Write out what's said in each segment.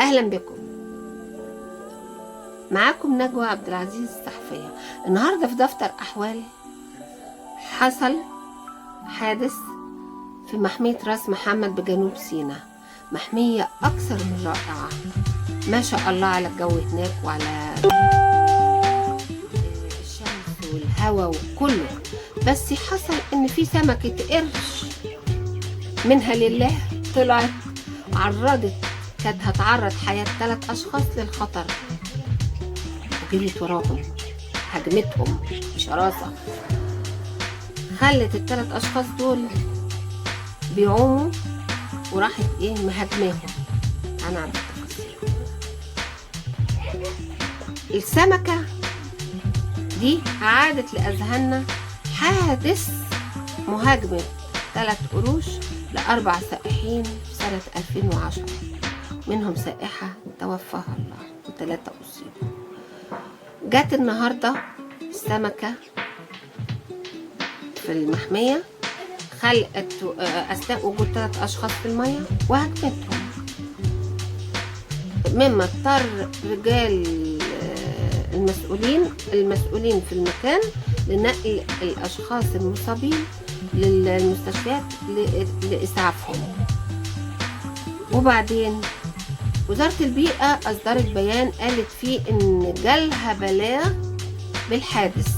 اهلا بكم. معاكم نجوى عبد العزيز الصحفية. النهاردة في دفتر احوال حصل حادث في محمية راس محمد بجنوب سيناء، محمية اكثر من رائعة ما شاء الله على الجو هناك وعلى الشمس والهواء وكله. بس حصل ان في سمكة قرش منها لله طلعت كانت هتعرض حياة 3 أشخاص للخطر، وجريت وراهم هجمتهم بشراسة، خلت ال3 أشخاص دول بيعوموا وراحت مهاجماهم. أنا عارفة التفاصيل. السمكة دي عادت لأذهاننا حادث مهاجمة 3 قروش ل4 سائحين في سنة 2010، منهم سائحة توفاها الله و3 أصيبوا. جت النهاردة السمكة في المحمية خلقت أثناء وجود 3 أشخاص في المية وهجمتهم، مما اضطر رجال المسؤولين في المكان لنقل الأشخاص المصابين للمستشفيات لإسعافهم. وبعدين وزارة البيئة أصدرت بيان قالت فيه إن جالها بلاغ بالحادث،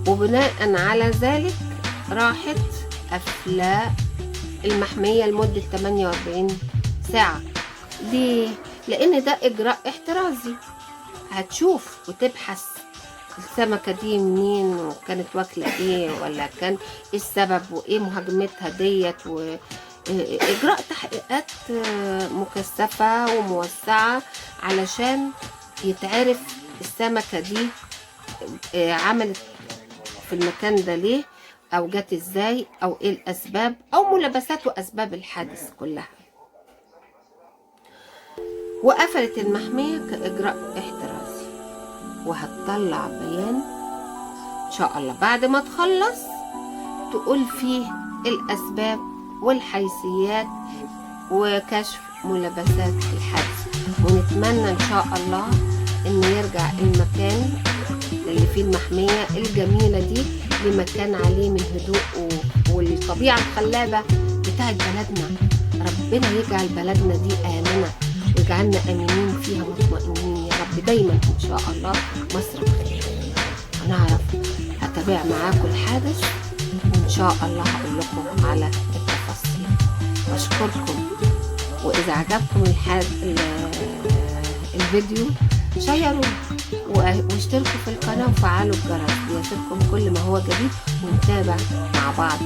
وبناء على ذلك راحت قافلة المحمية لمدة 48 ساعة. ليه؟ لأن ده إجراء احترازي، هتشوف وتبحث السمكة دي منين وكانت واكلة ايه، ولا كان ايه السبب وايه مهاجمتها ديت، واجراء تحقيقات مكثفة وموسعة علشان يتعرف السمكة دي عملت في المكان ده ليه، او جت ازاي، او ايه الاسباب او ملابسات واسباب الحادث كلها. وقفلت المحمية كاجراء احترازي، وهتطلع بيان ان شاء الله بعد ما تخلص تقول فيه الاسباب والحيثيات وكشف ملابسات الحادث. ونتمنى ان شاء الله ان يرجع المكان اللي فيه المحمية الجميلة دي لمكان عليه من هدوء والطبيعة الخلابة بتاعت بلدنا. ربنا يجعل بلدنا دي آمنة ويجعلنا آمنين فيها مطمئنين يا رب دايما إن شاء الله. مصر بخير. هنعرف هتابع معاكم الحادث وإن شاء الله هقول لكم على التفاصيل. بشكركم، وإذا عجبكم الفيديو شيروا واشتركوا في القناة وفعلوا الجرس ليصلكم كل ما هو جديد، ونتابع مع بعض